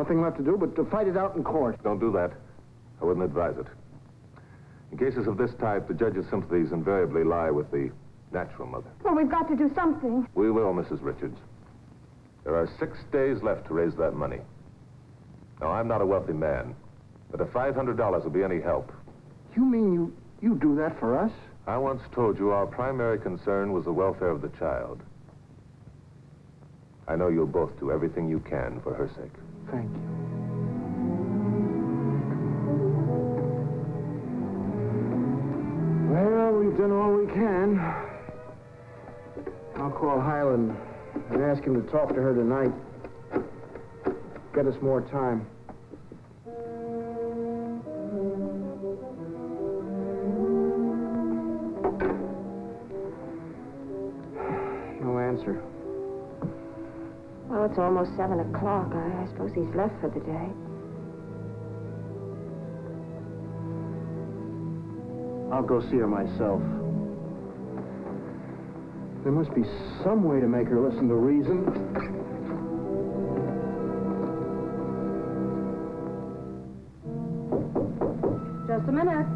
Nothing left to do but to fight it out in court. Don't do that. I wouldn't advise it. In cases of this type, the judge's sympathies invariably lie with the natural mother. Well, we've got to do something. We will, Mrs. Richards. There are 6 days left to raise that money. Now, I'm not a wealthy man, but if $500 will be any help. You mean you do that for us? I once told you our primary concern was the welfare of the child. I know you'll both do everything you can for her sake. Thank you. Well, we've done all we can. I'll call Highland and ask him to talk to her tonight. Get us more time. No answer. Well, it's almost 7 o'clock. I suppose he's left for the day. I'll go see her myself. There must be some way to make her listen to reason. Just a minute.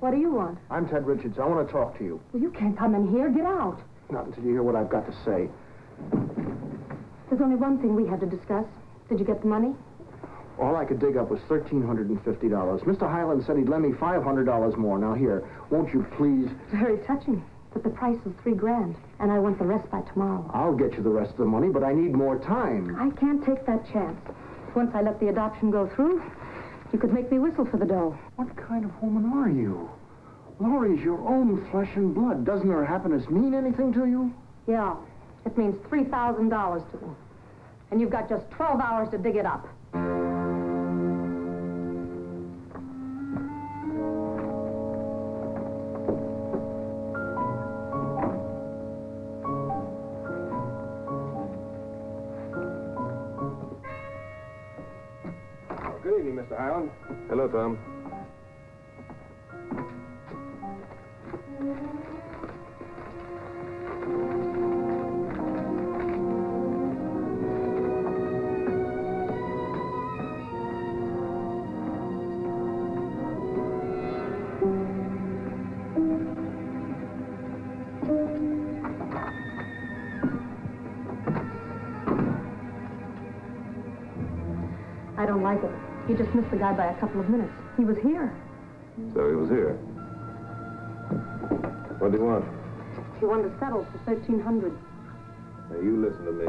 What do you want? I'm Ted Richards. I want to talk to you. Well, you can't come in here. Get out. Not until you hear what I've got to say. There's only one thing we have to discuss. Did you get the money? All I could dig up was $1,350. Mr. Highland said he'd lend me $500 more. Now, here, won't you please? Very touching. But the price was $3 grand, and I want the rest by tomorrow. I'll get you the rest of the money, but I need more time. I can't take that chance. Once I let the adoption go through, you could make me whistle for the dough. What kind of woman are you? Laurie's your own flesh and blood. Doesn't her happiness mean anything to you? Yeah, it means $3,000 to me. And you've got just 12 hours to dig it up. Good evening, Mr. Highland. Hello, Tom. I don't like it. You just missed the guy by a couple of minutes. He was here. So he was here. What do you want? He wanted to settle for $1,300. Now, you listen to me.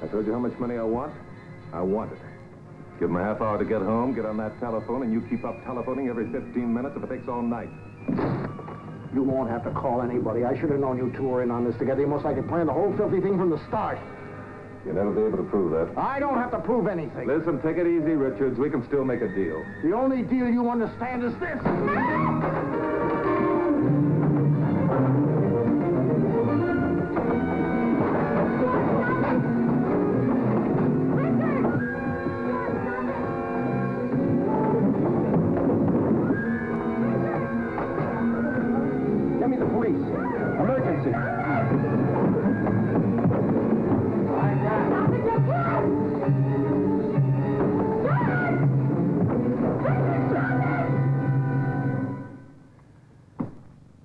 I told you how much money I want. I want it. Give him a half hour to get home, get on that telephone, and you keep up telephoning every 15 minutes if it takes all night. You won't have to call anybody. I should have known you two were in on this together. You most likely planned the whole filthy thing from the start. You'll never be able to prove that. I don't have to prove anything. Listen, take it easy, Richards. We can still make a deal. The only deal you understand is this. Get me the police. Emergency.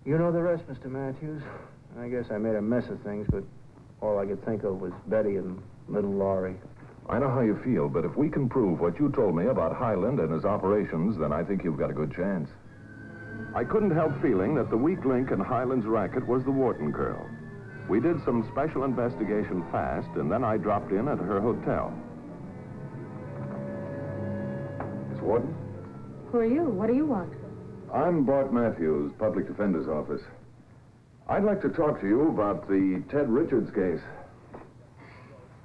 You know the rest, Mr. Matthews. I guess I made a mess of things, but all I could think of was Betty and little Laurie. I know how you feel, but if we can prove what you told me about Highland and his operations, then I think you've got a good chance. I couldn't help feeling that the weak link in Highland's racket was the Wharton girl. We did some special investigation fast, and then I dropped in at her hotel. Miss Wharton? Who are you? What do you want? I'm Bart Matthews, Public Defender's Office. I'd like to talk to you about the Ted Richards case.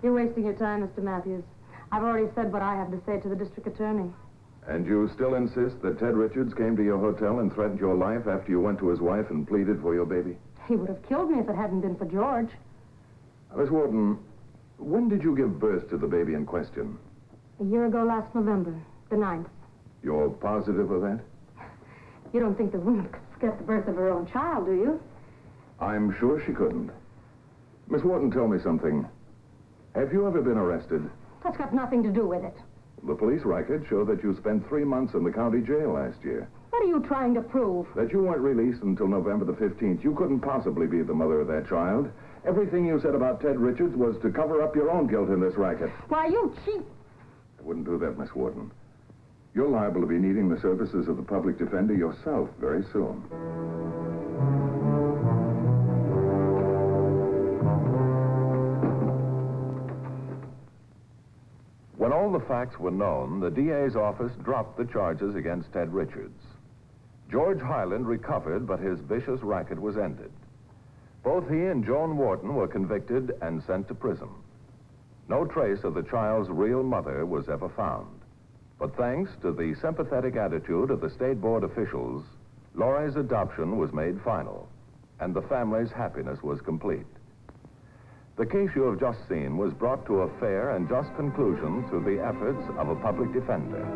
You're wasting your time, Mr. Matthews. I've already said what I have to say to the district attorney. And you still insist that Ted Richards came to your hotel and threatened your life after you went to his wife and pleaded for your baby? He would have killed me if it hadn't been for George. Miss Wharton, when did you give birth to the baby in question? A year ago last November, the 9th. You're positive of that? You don't think the woman could forget the birth of her own child, do you? I'm sure she couldn't. Miss Wharton, tell me something. Have you ever been arrested? That's got nothing to do with it. The police records show that you spent 3 months in the county jail last year. What are you trying to prove? That you weren't released until November the 15th. You couldn't possibly be the mother of that child. Everything you said about Ted Richards was to cover up your own guilt in this racket. Why, you cheat. I wouldn't do that, Miss Warden. You're liable to be needing the services of the public defender yourself very soon. When all the facts were known, the DA's office dropped the charges against Ted Richards. George Highland recovered, but his vicious racket was ended. Both he and Joan Wharton were convicted and sent to prison. No trace of the child's real mother was ever found. But thanks to the sympathetic attitude of the state board officials, Laurie's adoption was made final, and the family's happiness was complete. The case you have just seen was brought to a fair and just conclusion through the efforts of a public defender.